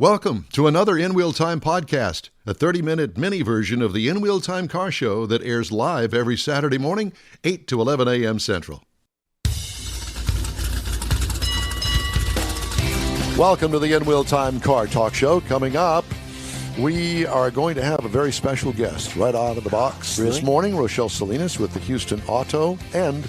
Welcome to another In Wheel Time podcast, a 30-minute mini version of the In Wheel Time car show that airs live every Saturday morning, 8 to 11 a.m. Central. Welcome to the In Wheel Time car talk show. Coming up, we are going to have a very special guest right out of the box. Really? This morning, RoShelle Salinas with the Houston Auto and...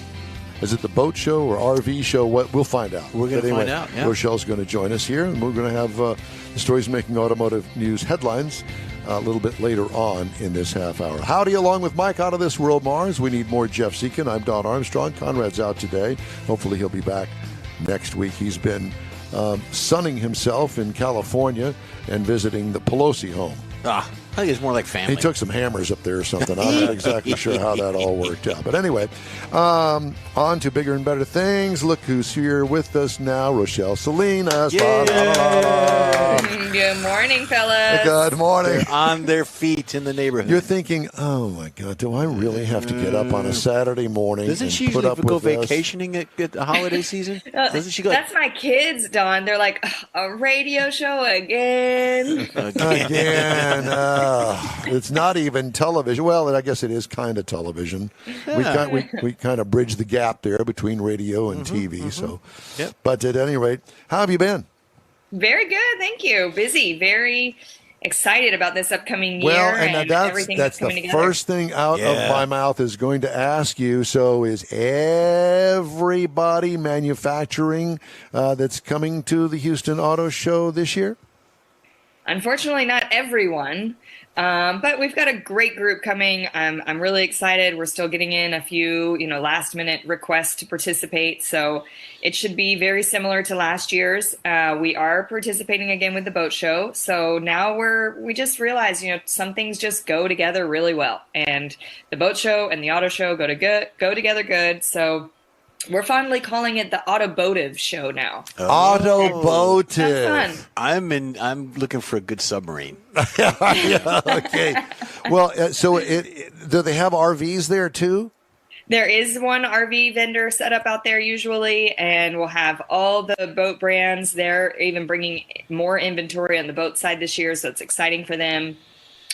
Is it the boat show or RV show? What we'll find out. We're going to find out. Yeah. RoShelle's going to join us here, and we're going to have the stories making automotive news headlines a little bit later on in this half hour. Howdy, along with Mike out of this world, Mars. We need more Jeff Zekin. I'm Don Armstrong. Conrad's out today. Hopefully, he'll be back next week. He's been sunning himself in California and visiting the Pelosi home. I think it's more like family. He took some hammers up there or something. I'm not exactly sure how that all worked out. But anyway, on to bigger and better things. Look who's here with us now, RoShelle Salinas. Good morning, fellas. Good morning. They're on their feet in the neighborhood. You're thinking, oh, my God, do I really have to get up on a Saturday morning Doesn't she put usually up go with this? vacationing at the holiday season? Doesn't she go? That's my kids, Don. They're like, a radio show again. Again. It's not even television. Well, I guess it is kind of television. Yeah. We kind of bridge the gap there between radio and TV. So, Yep. But at any rate, how have you been? Very good, thank you. Busy, very excited about this upcoming year Well, and everything that's coming the together. first thing out of my mouth is going to ask you. So, is everybody manufacturing that's coming to the Houston Auto Show this year? Unfortunately, not everyone, but we've got a great group coming. I'm really excited. We're still getting in a few, last-minute requests to participate, so it should be very similar to last year's. We are participating again with the boat show, so now we just realized, some things just go together really well, and the boat show and the auto show go together good. So we're finally calling it the Autobotive Show now. Autobotive. That's fun. I'm looking for a good submarine. Yeah, okay. Well, so do they have RVs there too? There is one RV vendor set up out there usually, and we'll have all the boat brands. They're even bringing more inventory on the boat side this year, so it's exciting for them.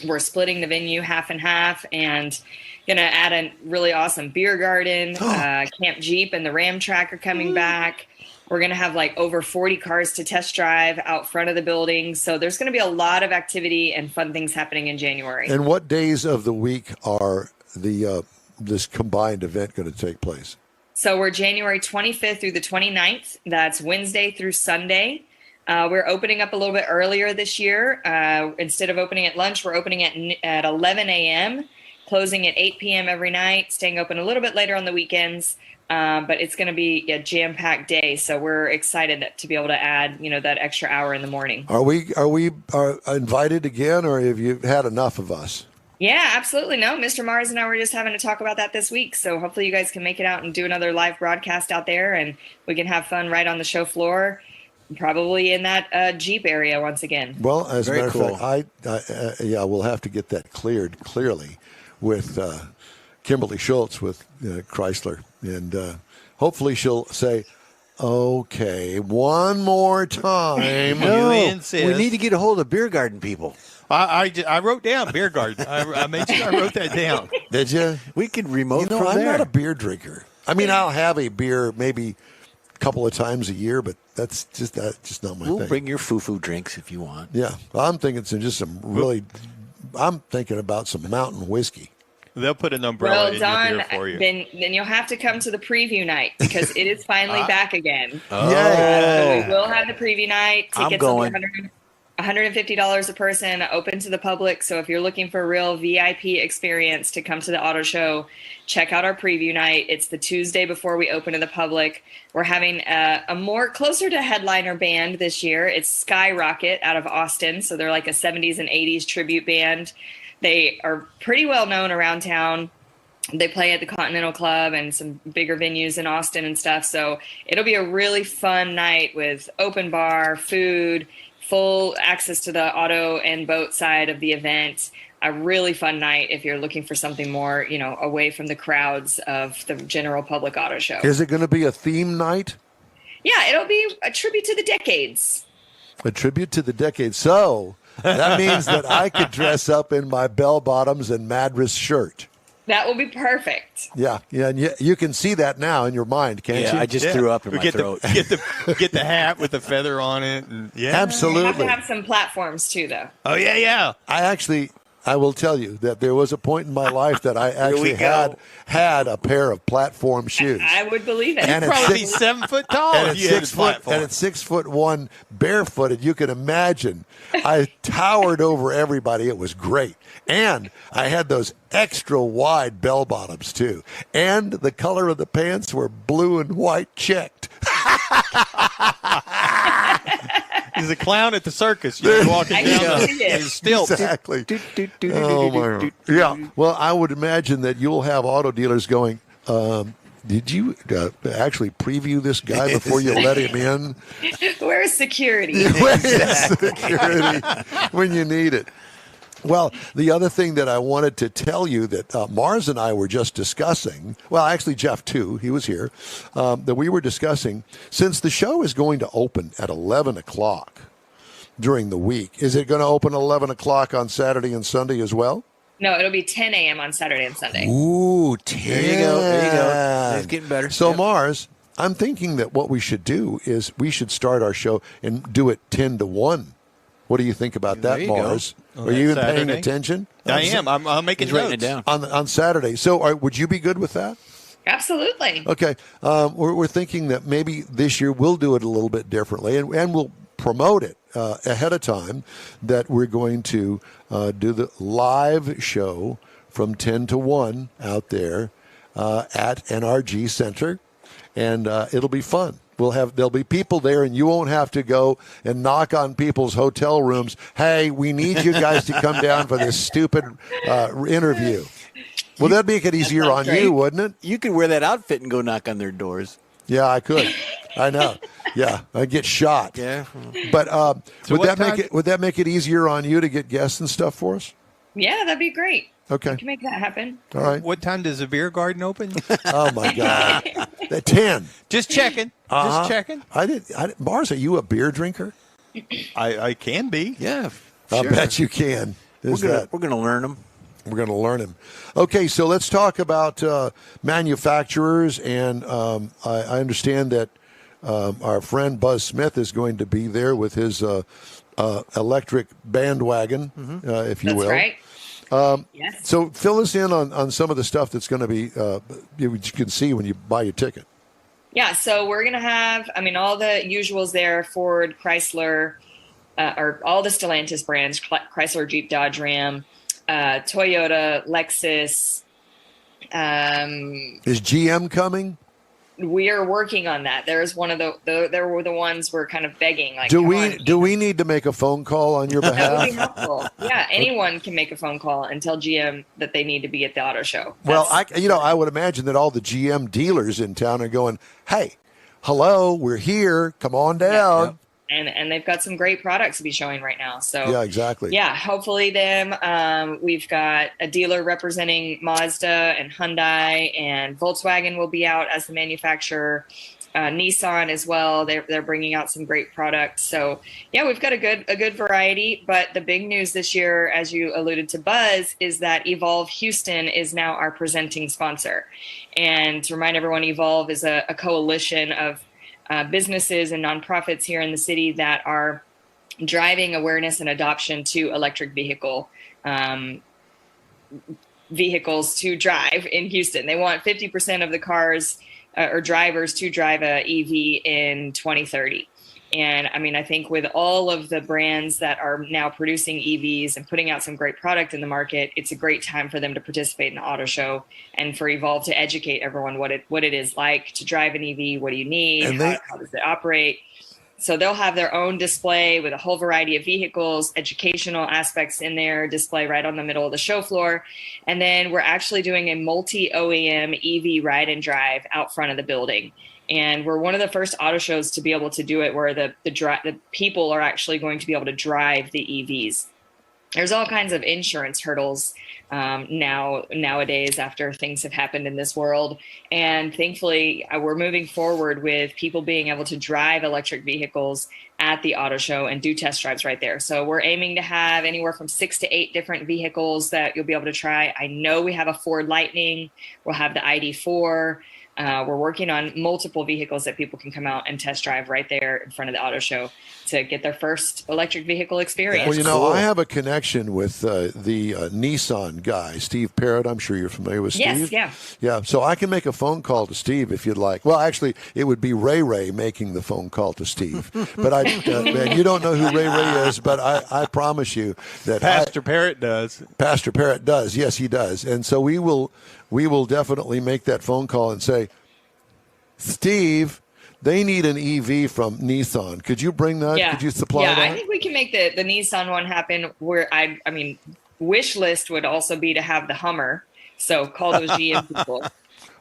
We're splitting the venue half and half, and going to add a really awesome beer garden. Camp Jeep and the Ram Track are coming back. We're going to have over 40 cars to test drive out front of the building. So there's going to be a lot of activity and fun things happening in January. And what days of the week are this combined event going to take place? So we're January 25th through the 29th. That's Wednesday through Sunday. We're opening up a little bit earlier this year. Instead of opening at lunch, we're opening at 11 a.m., closing at 8 p.m. every night, staying open a little bit later on the weekends. But it's going to be a jam-packed day, so we're excited to be able to add, that extra hour in the morning. Are we invited again, or have you had enough of us? Yeah, absolutely. No, Mr. Mars and I were just having to talk about that this week. So hopefully you guys can make it out and do another live broadcast out there, and we can have fun right on the show floor. Probably in that Jeep area once again. Well, as Very a matter cool. of fact, we'll have to get that cleared clearly with Kimberly Schultz with Chrysler, and hopefully she'll say, "Okay, one more time." No, we need to get a hold of beer garden people. I wrote down beer garden. I made sure I wrote that down. Did you? We could remote from I'm there. not a beer drinker. I mean, I'll have a beer maybe a couple of times a year, but that's just not my thing. We'll bring your foo-foo drinks if you want. Yeah, I'm thinking I'm thinking about some mountain whiskey. They'll put an umbrella in Don, your beer for you. then you'll have to come to the preview night because it is finally back again. Yay! So we will have the preview night. I'm Tickets going. will be $150 a person, open to the public. So if you're looking for a real VIP experience to come to the auto show, check out our preview night. It's the Tuesday before we open to the public. We're having a more closer to headliner band this year. It's Skyrocket out of Austin. So they're like a 70s and 80s tribute band. They are pretty well known around town. They play at the Continental Club and some bigger venues in Austin and stuff. So it'll be a really fun night with open bar, food, full access to the auto and boat side of the event. A really fun night if you're looking for something more, away from the crowds of the general public auto show. Is it going to be a theme night? Yeah, it'll be a tribute to the decades. A tribute to the decade. So that means that I could dress up in my bell bottoms and Madras shirt. That will be perfect. Yeah, and you can see that now in your mind, can't you? I just threw up in my throat. Get the hat with the feather on it. And, Absolutely. You have to have some platforms too, though. Oh yeah. I will tell you that there was a point in my life that I actually had a pair of platform shoes. I would believe it. And You'd probably be 7 foot tall if you had a platform. And at 6'1", barefooted, you can imagine. I towered over everybody. It was great. And I had those extra wide bell bottoms too. And the color of the pants were blue and white checked. He's a clown at the circus. You're walking down his stilts. Exactly. Oh my! Yeah. Well, I would imagine that you'll have auto dealers going. Did you actually preview this guy before you let him in? Where's security? Where's security when you need it? Well, the other thing that I wanted to tell you that Mars and I were just discussing, well, actually Jeff too, he was here, that we were discussing, since the show is going to open at 11 o'clock during the week, is it going to open at 11 o'clock on Saturday and Sunday as well? No, it'll be 10 a.m. on Saturday and Sunday. Ooh, 10. There you go. It's getting better. So, Mars, I'm thinking that what we should do is we should start our show and do it 10 to 1. What do you think about that, Mars? Are you even paying attention? I am. I'm making notes. Writing it down. On Saturday. So would you be good with that? Absolutely. Okay. We're thinking that maybe this year we'll do it a little bit differently, and we'll promote it ahead of time, that we're going to do the live show from 10 to 1 out there at NRG Center, and it'll be fun. There'll be people there, and you won't have to go and knock on people's hotel rooms. Hey, we need you guys to come down for this stupid interview. Well, that'd make it easier on you, wouldn't it? You could wear that outfit and go knock on their doors. Yeah, I could. I know. Yeah, I'd get shot. Yeah. But would that make it easier on you to get guests and stuff for us? Yeah, that'd be great. Okay. We can make that happen. All right. What time does the beer garden open? Oh my God. At 10. Just checking. Just checking. Mars, are you a beer drinker? I can be. Yeah. I Sure. bet you can. We're going to learn them. We're going to learn him. Okay, so let's talk about manufacturers, and I understand that our friend Buzz Smith is going to be there with his electric bandwagon, if you will. That's right. Yes. So fill us in on some of the stuff that's going to be you can see when you buy your ticket. Yeah, so we're going to have, all the usuals there, Ford, Chrysler, or all the Stellantis brands, Chrysler, Jeep, Dodge, Ram, Toyota, Lexus. Is GM coming? We are working on that. There's one of there were the ones we're kind of begging. Like, do we need to make a phone call on your That behalf? would be helpful. Yeah, anyone can make a phone call and tell GM that they need to be at the auto show. Well, I would imagine that all the GM dealers in town are going, "Hey, hello, we're here. Come on down." Yeah. And they've got some great products to be showing right now. So yeah, exactly. Yeah, hopefully them. We've got a dealer representing Mazda and Hyundai, and Volkswagen will be out as the manufacturer. Nissan as well. They're bringing out some great products. So yeah, we've got a good variety. But the big news this year, as you alluded to, Buzz, is that Evolve Houston is now our presenting sponsor. And to remind everyone, Evolve is a coalition of businesses and nonprofits here in the city that are driving awareness and adoption to electric vehicles to drive in Houston. They want 50% of the cars or drivers to drive a EV in 2030. And I think with all of the brands that are now producing EVs and putting out some great product in the market, it's a great time for them to participate in the auto show and for Evolve to educate everyone what it is like to drive an EV. What do you need? How does it operate? So they'll have their own display with a whole variety of vehicles, educational aspects in their display right on the middle of the show floor. And then we're actually doing a multi-OEM EV ride and drive out front of the building. And we're one of the first auto shows to be able to do it where the people are actually going to be able to drive the EVs. there's all kinds of insurance hurdles nowadays after things have happened in this world. And thankfully, we're moving forward with people being able to drive electric vehicles at the auto show and do test drives right there. So we're aiming to have anywhere from 6 to 8 different vehicles that you'll be able to try. I know we have a Ford Lightning. We'll have the ID4. We're working on multiple vehicles that people can come out and test drive right there in front of the auto show to get their first electric vehicle experience. Well, you know, I have a connection with the Nissan guy, Steve Parrott. I'm sure you're familiar with Steve. Yes, Yeah, so I can make a phone call to Steve if you'd like. Well, actually, it would be Ray making the phone call to Steve. But man, you don't know who Ray is, but I promise you that Pastor Parrott does. Pastor Parrott does. Yes, he does. And so we will definitely make that phone call and say, Steve, they need an EV from Nissan. Could you bring that? Yeah. Could you supply that? I think we can make the Nissan one happen. Where I mean, wish list would also be to have the Hummer. So call those GM people.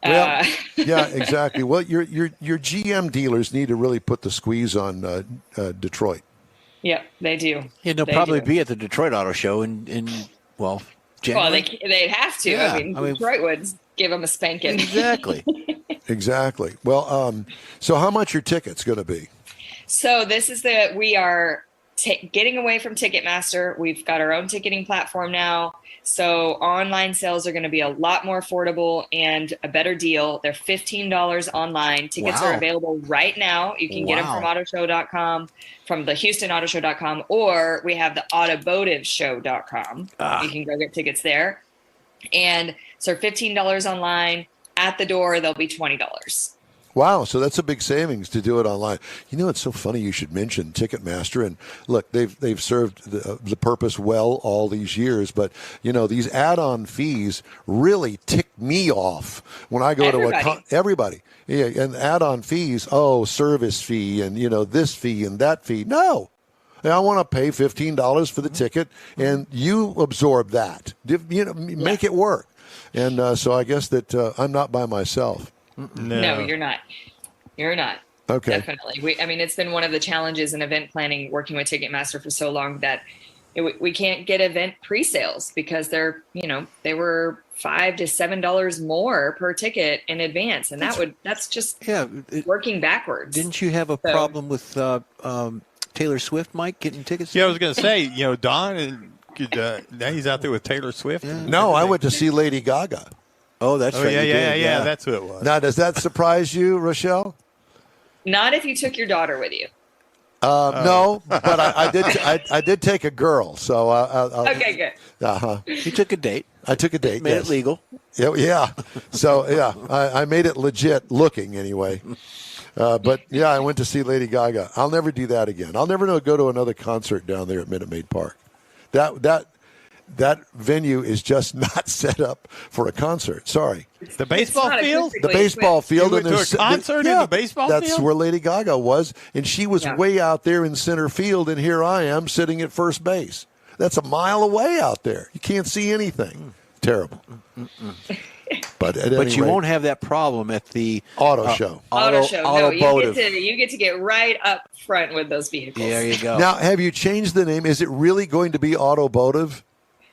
Well, yeah, exactly. Well, your GM dealers need to really put the squeeze on Detroit. Yep, they do. Yeah, they'll probably be at the Detroit Auto Show in January. Well, they'd have to. Yeah, I mean, Detroit would give them a spanking. Exactly. Exactly. Well, so how much are tickets going to be? So we are getting away from Ticketmaster. We've got our own ticketing platform now. So online sales are going to be a lot more affordable and a better deal. They're $15 online. Tickets are available right now. You can get them from autoshow.com, from the HoustonAutoShow.com, or we have the automotiveshow.com. You can go get tickets there. And so $15 online. At the door, they'll be $20. Wow, so that's a big savings to do it online. You know, it's so funny you should mention Ticketmaster. And look, they've served the purpose well all these years. But, you know, these add-on fees really tick me off when I go to everybody. Yeah, and add-on fees, service fee and, you know, this fee and that fee. No. I want to pay $15 for the ticket, and you absorb that. You know, make it work. And so I guess that I'm not by myself. No, you're not. You're not. Okay. Definitely. It's been one of the challenges in event planning, working with Ticketmaster for so long, that we can't get event pre-sales because they were $5 to $7 more per ticket in advance. And that's just working backwards. Didn't you have a problem with Taylor Swift, Mike, getting tickets? Yeah, I was going to say, Don, now he's out there with Taylor Swift. Yeah. No, I went to see Lady Gaga. Oh, that's right. Yeah, that's who it was. Now, does that surprise you, RoShelle? Not if you took your daughter with you. No, but I did take a girl. So okay, good. You took a date. I took a date. Made it legal. Yeah. So I made it legit looking anyway. But yeah, I went to see Lady Gaga. I'll never do that again. I'll never go to another concert down there at Minute Maid Park. That venue is just not set up for a concert. Sorry. The baseball field? The baseball field. You went to a concert in the baseball field? That's where Lady Gaga was, and she was way out there in center field, and here I am sitting at first base. That's a mile away out there. You can't see anything. Terrible. But at any But you rate, won't have that problem at the auto show. Auto show. No, Automotive. you get to get right up front with those vehicles. There you go. Now, have you changed the name? Is it really going to be Automotive?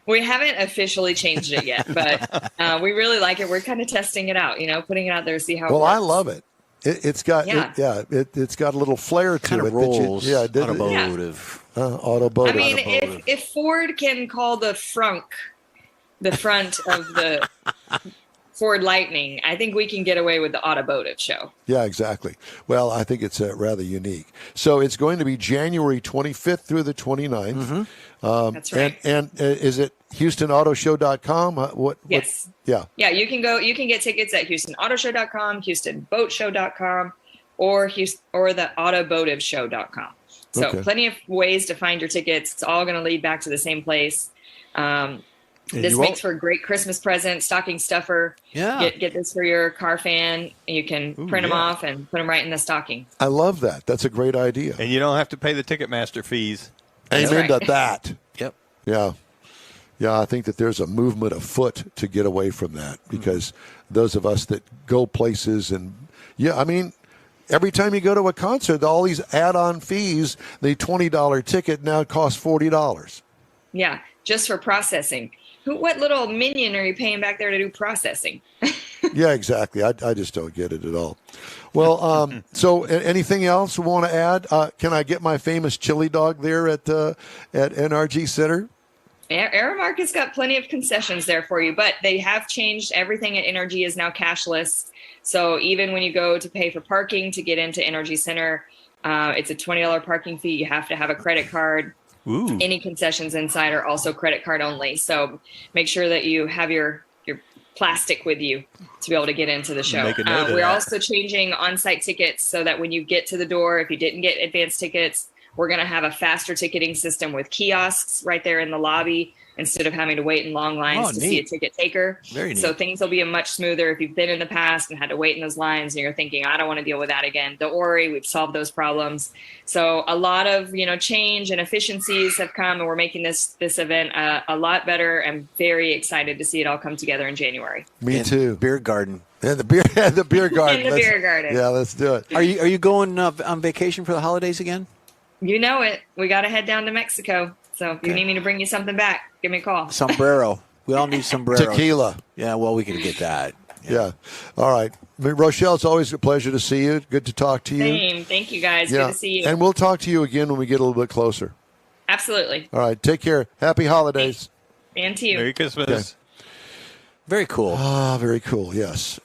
We haven't officially changed it yet, but we really like it. We're kind of testing it out, putting it out there, see how it works. Well, I love it. It's got it's got a little flair to kind it. Of rolls. Automotive. Automotive. I mean, if Ford can call the front of the Ford Lightning, I think we can get away with the automotive show. Yeah, exactly. Well, I think it's rather unique. So it's going to be January 25th through the 29th. That's right. And is it HoustonAutoShow.com? Yes. Yeah, you can get tickets at HoustonAutoShow.com, HoustonBoatShow.com, or the AutomotiveShow.com. So plenty of ways to find your tickets. It's all going to lead back to the same place. This makes for a great Christmas present, stocking stuffer. Yeah. Get this for your car fan. You can print them off and put them right in the stocking. I love that. That's a great idea. And you don't have to pay the Ticketmaster fees. Amen to that. Yep. Yeah. Yeah, I think that there's a movement afoot to get away from that because those of us that go places every time you go to a concert, all these add-on fees, the $20 ticket now costs $40. Yeah. just for processing. What little minion are you paying back there to do processing? Yeah, exactly. I just don't get it at all. Well, so anything else we want to add? Can I get my famous chili dog there at NRG Center? Aramark has got plenty of concessions there for you, but they have changed. Everything at NRG is now cashless. So even when you go to pay for parking to get into NRG Center, it's a $20 parking fee. You have to have a credit card. Ooh. Any concessions inside are also credit card only. So make sure that you have your plastic with you to be able to get into the show. Make a note of we're that. also changing on-site tickets so that when you get to the door, if you didn't get advance tickets, we're going to have a faster ticketing system with kiosks right there in the lobby instead of having to wait in long lines to see a ticket taker. Very neat. So things will be much smoother. If you've been in the past and had to wait in those lines and you're thinking, I don't want to deal with that again, don't worry, we've solved those problems. So a lot of change and efficiencies have come, and we're making this event a lot better. I'm very excited to see it all come together in January. Me And too. Beer garden. And the beer garden. In the beer garden. Yeah, let's do it. Are you going on vacation for the holidays again? You know it. We got to head down to Mexico. So if you need me to bring you something back, give me a call. Sombrero. We all need sombrero. Tequila. Yeah, well, we can get that. Yeah. All right. RoShelle, it's always a pleasure to see you. Good to talk to you. Same. Thank you, guys. Good to see you. And we'll talk to you again when we get a little bit closer. Absolutely. All right. Take care. Happy holidays. And to you. Merry Christmas. Okay. Very cool. Ah, very cool. Yes.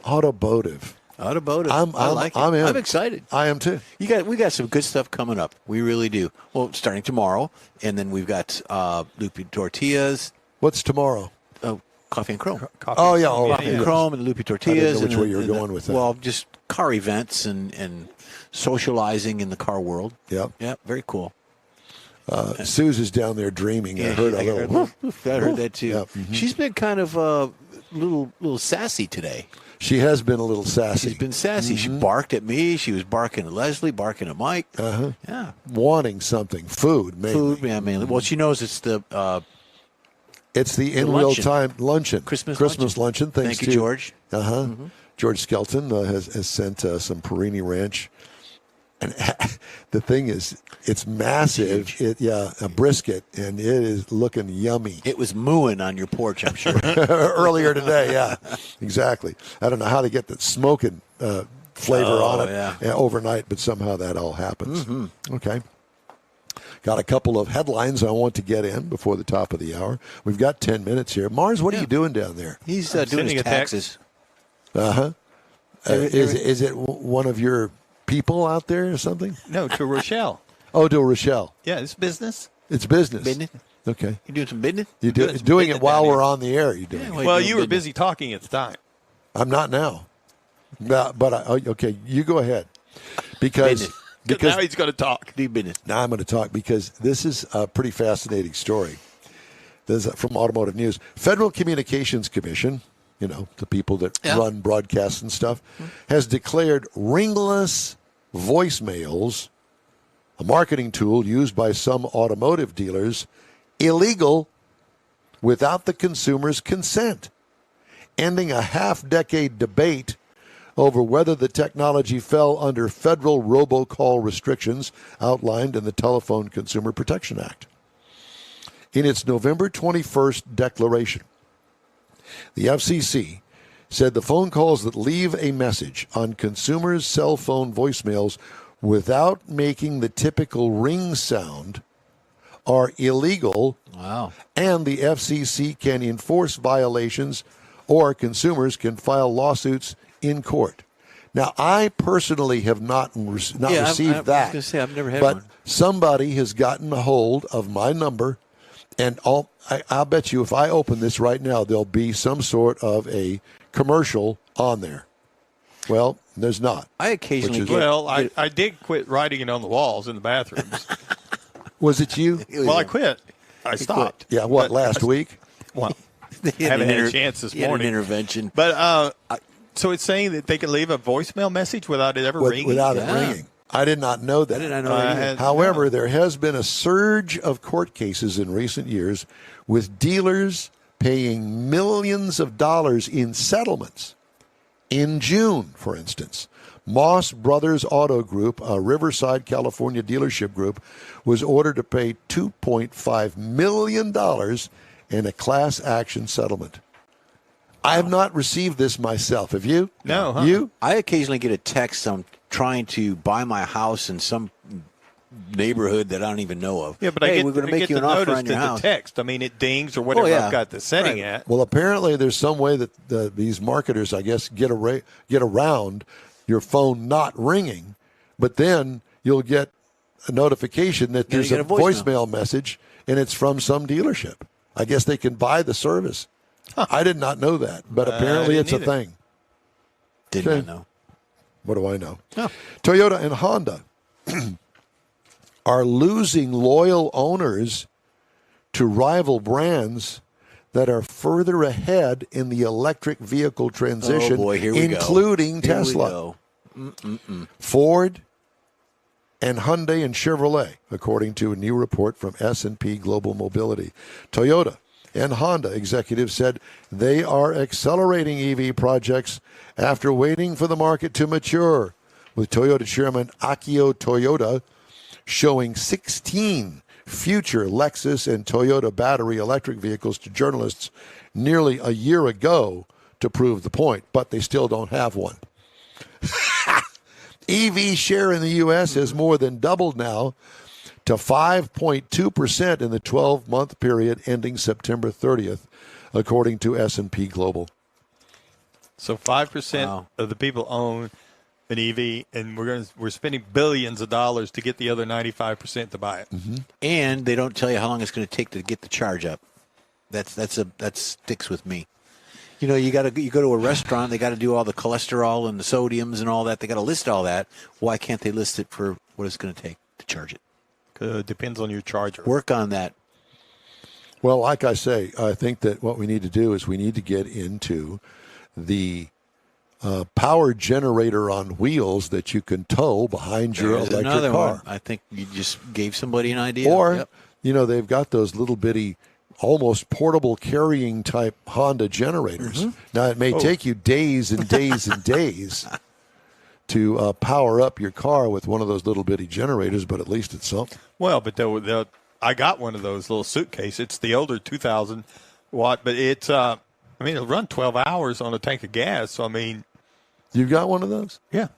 Automotive. Automotive. I'm I like it. I'm in. I'm excited. I am too. We got some good stuff coming up. We really do. Well, starting tomorrow, and then we've got Loopy Tortillas, What's tomorrow? Coffee and Chrome. Oh, yeah. Oh, Coffee and yes. Chrome and Loopy I Tortillas. didn't know which and way you were and going with that. Well, just car events and socializing in the car world. Yep. Yeah, very cool. Suze is down there dreaming. I heard a little. I heard that too. Yeah, mhm. She's been kind of little sassy today. She has been a little sassy. She's been sassy. She barked at me. She was barking at Leslie, barking at Mike. Uh-huh. Yeah. Wanting something. Food, mainly. Food, yeah, mainly. Well, she knows it's the It's the in real luncheon. time luncheon. Christmas luncheon. Thanks Thank you, to George. Uh-huh. George Skelton has sent some Perini Ranch. And the thing is, it's massive. A brisket, and it is looking yummy. It was mooing on your porch, I'm sure. Earlier today, yeah, exactly. I don't know how to get the smoking flavor on it overnight, but somehow that all happens. Okay. Got a couple of headlines I want to get in before the top of the hour. We've got 10 minutes here. Mars, what are you doing down there? He's doing sending his a text. taxes. Uh-huh. Is it one of your people out there or something? No, to Rochelle. Oh, to Rochelle. Yeah, it's business. It's business. Business? Okay. You doing some business? You're doing some doing it business while down we're here. on the air. You're doing Yeah, it. well, Well, doing you were business. busy talking at the time. I'm not now. Okay, you go ahead. Because Business. Now he's going to talk. Do business. now I'm going to talk because this is a pretty fascinating story. This is from Automotive News. Federal Communications Commission, the people that run broadcasts and stuff, has declared ringless voicemails, a marketing tool used by some automotive dealers, illegal without the consumer's consent, ending a half-decade debate over whether the technology fell under federal robocall restrictions outlined in the Telephone Consumer Protection Act. In its November 21st declaration, the FCC said the phone calls that leave a message on consumers' cell phone voicemails without making the typical ring sound are illegal. Wow. And the FCC can enforce violations, or consumers can file lawsuits in court. Now, I personally have not received that. I was going to say, I've never had but one. somebody has gotten a hold of my number, and I'll bet you if I open this right now, there'll be some sort of a commercial on there. Well, there's not. I occasionally Which is- get... Well, I did quit writing it on the walls in the bathrooms. Was it you? Well, I quit. I stopped. Yeah, what, But last week? Well, He had haven't an had a chance this he had an morning. intervention. But so it's saying that they can leave a voicemail message without it ever ringing? Without it Yeah. ringing. I did not know that. I did not know that either. However, there has been a surge of court cases in recent years with dealers paying millions of dollars in settlements. In June, for instance, Moss Brothers Auto Group, a Riverside, California dealership group, was ordered to pay $2.5 million in a class action settlement. I have not received this myself. Have you? No. Huh? You? I occasionally get a text. I'm trying to buy my house in some neighborhood that I don't even know of. Yeah, but hey, I get, we're going to I make get you an the offer notice on your that house. the text. I mean, it dings or whatever yeah. I've got the setting at. Well, apparently there's some way that these marketers, I guess, get around your phone not ringing, but then you'll get a notification that there's you a get a voicemail message, and it's from some dealership. I guess they can buy the service. Huh. I did not know that, but apparently it's a either. thing. Did Okay. not know. What do I know? Oh. Toyota and Honda are losing loyal owners to rival brands that are further ahead in the electric vehicle transition, Oh boy, here we including go. Here Tesla, we go. Ford, and Hyundai and Chevrolet, according to a new report from S&P Global Mobility. Toyota and Honda executives said they are accelerating EV projects after waiting for the market to mature, with Toyota chairman Akio Toyoda showing 16 future Lexus and Toyota battery electric vehicles to journalists nearly a year ago to prove the point, but they still don't have one. EV share in the U.S. has more than doubled now to 5.2% in the 12-month period ending September 30th, according to S&P Global. So 5% Wow. of the people own an EV, and we're spending billions of dollars to get the other 95% to buy it. Mm-hmm. And they don't tell you how long it's going to take to get the charge up. That sticks with me. You know, you go to a restaurant, they got to do all the cholesterol and the sodiums and all that. They got to list all that. Why can't they list it for what it's going to take to charge it? It depends on your charger. Work on that. Well, like I say, I think that what we need to do is we need to get into the power generator on wheels that you can tow behind your There's electric another car. one. I think you just gave somebody an idea. Or, Yep. you know, they've got those little bitty, almost portable carrying type Honda generators. Mm-hmm. Now, it may take you days and days and days to power up your car with one of those little bitty generators, but at least it's something. Well, but I got one of those little suitcase. It's the older 2,000 watt, but it's it'll run 12 hours on a tank of gas. So I mean, You've got one of those? yeah.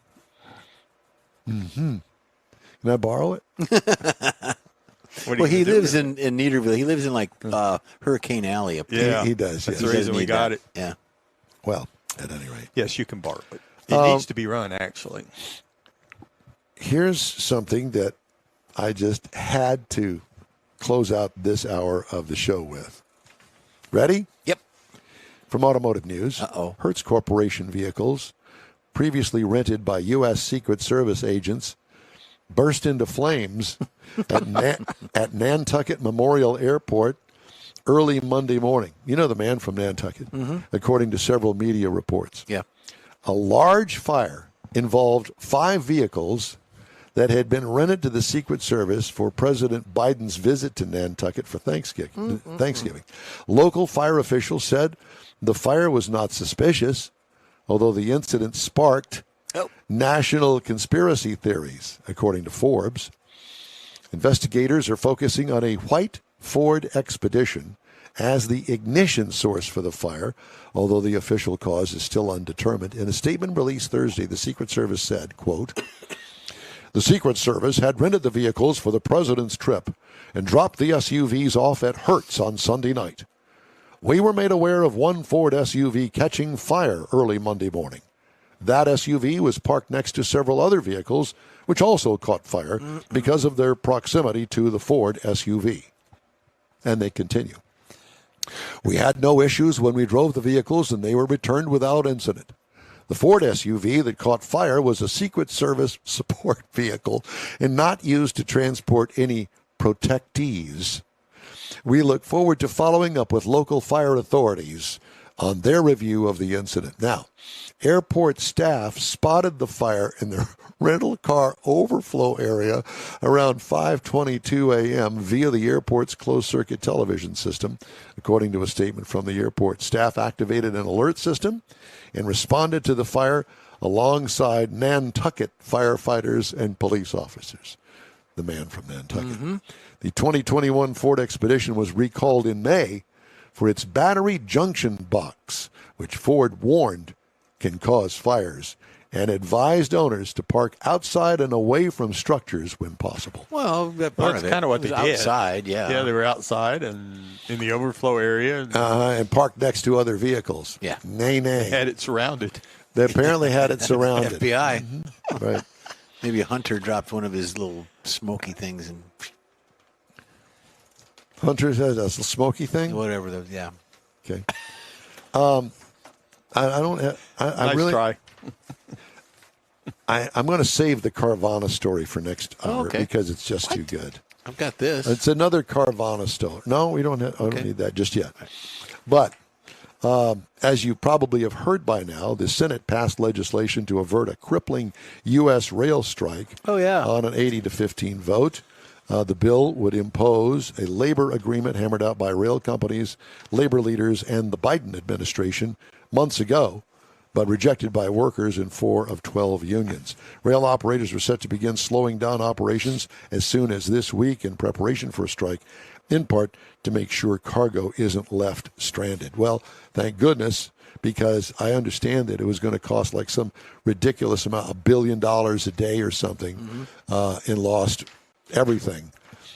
Mm-hmm. Can I borrow it? Well, he lives in Neederville. He lives in like Hurricane Alley up there. Yeah, He does. That's yes. the reason we got it. Yeah. Well, at any rate. Yes, you can borrow it. It needs to be run, actually. Here's something that I just had to close out this hour of the show with. Ready? Yep. From Automotive News, Hertz Corporation vehicles, previously rented by U.S. Secret Service agents, burst into flames at Nantucket Memorial Airport early Monday morning. You know the man from Nantucket, according to several media reports. Yeah. A large fire involved 5 vehicles that had been rented to the Secret Service for President Biden's visit to Nantucket for Thanksgiving. Local fire officials said the fire was not suspicious, although the incident sparked national conspiracy theories, according to Forbes. Investigators are focusing on a white Ford Expedition as the ignition source for the fire, although the official cause is still undetermined. In a statement released Thursday, the Secret Service said, quote, "The Secret Service had rented the vehicles for the president's trip and dropped the SUVs off at Hertz on Sunday night. We were made aware of one Ford SUV catching fire early Monday morning. That SUV was parked next to several other vehicles, which also caught fire because of their proximity to the Ford SUV." And they continue. "We had no issues when we drove the vehicles, and they were returned without incident. The Ford SUV that caught fire was a Secret Service support vehicle and not used to transport any protectees. We look forward to following up with local fire authorities on their review of the incident." Now, airport staff spotted the fire in their rental car overflow area around 5:22 a.m. via the airport's closed-circuit television system, according to a statement from the airport. Staff activated an alert system and responded to the fire alongside Nantucket firefighters and police officers. The man from Nantucket. Mm-hmm. The 2021 Ford Expedition was recalled in May for its battery junction box, which Ford warned can cause fires, and advised owners to park outside and away from structures when possible. Well, that's kind of what they did. Outside, yeah. Yeah, they were outside and in the overflow area. And parked next to other vehicles. Yeah. Nay. They had it surrounded. They apparently had it surrounded. FBI. Mm-hmm. Right. Maybe a hunter dropped one of his little smoky things and Hunter has a smoky thing? whatever those. Yeah. Okay. I don't have, I Nice really try. I'm going to save the Carvana story for next hour okay. because it's just too good. I've got this. It's another Carvana story. No, we don't have, I don't Okay. need that just yet. But as you probably have heard by now, the Senate passed legislation to avert a crippling U.S. rail strike on an 80-15 vote. The bill would impose a labor agreement hammered out by rail companies, labor leaders, and the Biden administration months ago, but rejected by workers in 4 of 12 unions. Rail operators were set to begin slowing down operations as soon as this week in preparation for a strike, in part to make sure cargo isn't left stranded. Well, thank goodness, because I understand that it was going to cost like some ridiculous amount, $1 billion a day or something, and lost everything.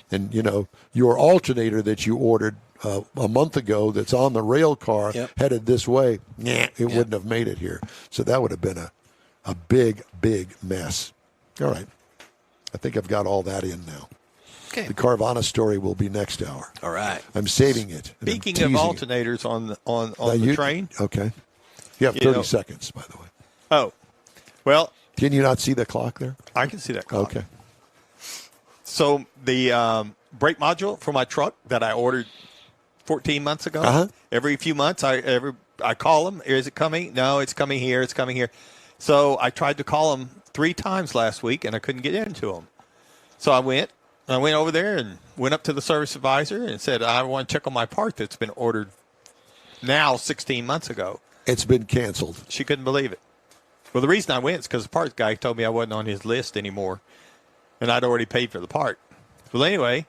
And, you know, your alternator that you ordered a month ago that's on the rail car headed this way, wouldn't have made it here. So that would have been a big, big mess. All right. I think I've got all that in now. Okay. The Carvana story will be next hour. All right. I'm saving it. Speaking of alternators on the train. Okay. You have 30 seconds, by the way. Oh, well. Can you not see the clock there? I can see that clock. Okay. So the brake module for my truck that I ordered 14 months ago, every few months I call them. Is it coming? No, it's coming here. It's coming here. So I tried to call them 3 times last week, and I couldn't get into them. So I went over there and went up to the service advisor and said, I want to check on my part that's been ordered now 16 months ago. It's been canceled. She couldn't believe it. Well, the reason I went is because the parts guy told me I wasn't on his list anymore, and I'd already paid for the part. Well, anyway,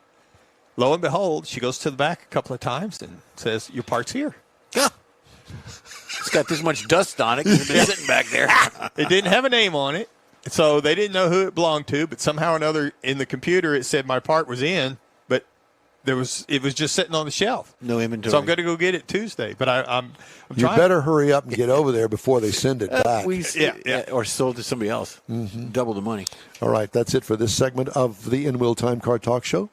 lo and behold, she goes to the back a couple of times and says, your part's here. Yeah. It's got this much dust on it because it's been sitting back there. It didn't have a name on it, so they didn't know who it belonged to, but somehow or another in the computer it said my part was in, but it was just sitting on the shelf. No inventory. So I'm going to go get it Tuesday, but I'm You trying. better hurry up and get over there before they send it back. Or sold to somebody else. Double the money. All right, that's it for this segment of the In Wheel Time Car Talk Show.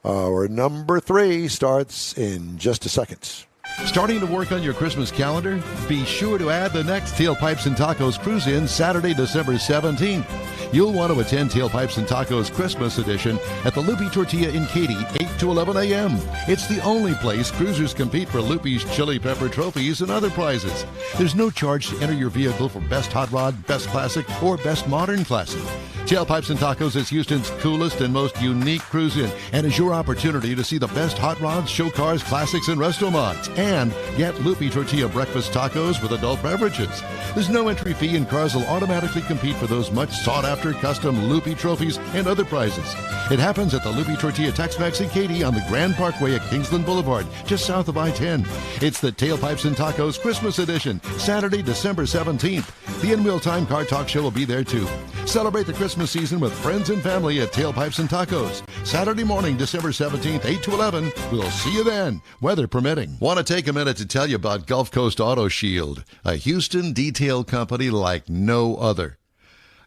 Our number 3 starts in just a second. Starting to work on your Christmas calendar? Be sure to add the next Tailpipes and Tacos Cruise-In Saturday, December 17th. You'll want to attend Tailpipes and Tacos Christmas Edition at the Loopy Tortilla in Katy, 8 to 11 a.m. It's the only place cruisers compete for Loopy's Chili Pepper trophies and other prizes. There's no charge to enter your vehicle for Best Hot Rod, Best Classic, or Best Modern Classic. Tailpipes and Tacos is Houston's coolest and most unique cruise-in and is your opportunity to see the best hot rods, show cars, classics, and resto mods. And get Loopy Tortilla breakfast tacos with adult beverages. There's no entry fee and cars will automatically compete for those much sought-after custom Loopy trophies and other prizes. It happens at the Loopy Tortilla Tex-Mex in Katy on the Grand Parkway at Kingsland Boulevard, just south of I-10. It's the Tailpipes and Tacos Christmas Edition, Saturday, December 17th. The In Wheel Time Car Talk Show will be there too. Celebrate the Christmas season with friends and family at Tailpipes and Tacos. Saturday morning, December 17th, 8 to 11. We'll see you then, weather permitting. Want to take a minute to tell you about Gulf Coast Auto Shield, a Houston detail company like no other.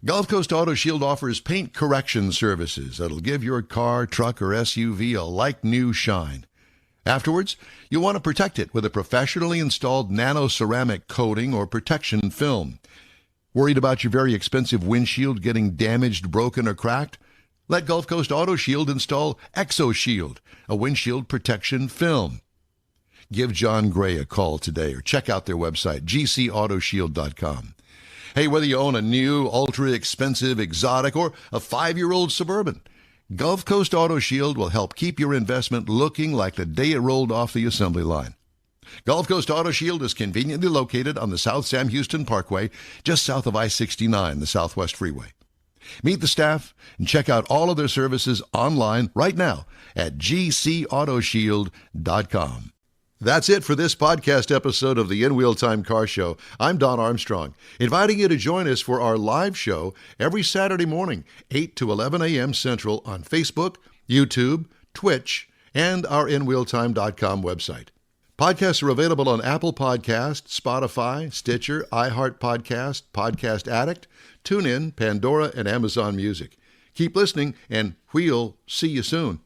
Gulf Coast Auto Shield offers paint correction services that'll give your car, truck, or SUV a like-new shine. Afterwards, you'll want to protect it with a professionally installed nano-ceramic coating or protection film. Worried about your very expensive windshield getting damaged, broken, or cracked? Let Gulf Coast Auto Shield install ExoShield, a windshield protection film. Give John Gray a call today or check out their website, gcautoshield.com. Hey, whether you own a new, ultra-expensive, exotic, or a 5-year-old Suburban, Gulf Coast Auto Shield will help keep your investment looking like the day it rolled off the assembly line. Gulf Coast Auto Shield is conveniently located on the South Sam Houston Parkway, just south of I-69, the Southwest Freeway. Meet the staff and check out all of their services online right now at gcautoshield.com. That's it for this podcast episode of the In Wheel Time Car Show. I'm Don Armstrong, inviting you to join us for our live show every Saturday morning, 8 to 11 a.m. Central on Facebook, YouTube, Twitch, and our InWheelTime.com website. Podcasts are available on Apple Podcasts, Spotify, Stitcher, iHeart Podcast, Podcast Addict, TuneIn, Pandora, and Amazon Music. Keep listening, and we'll see you soon.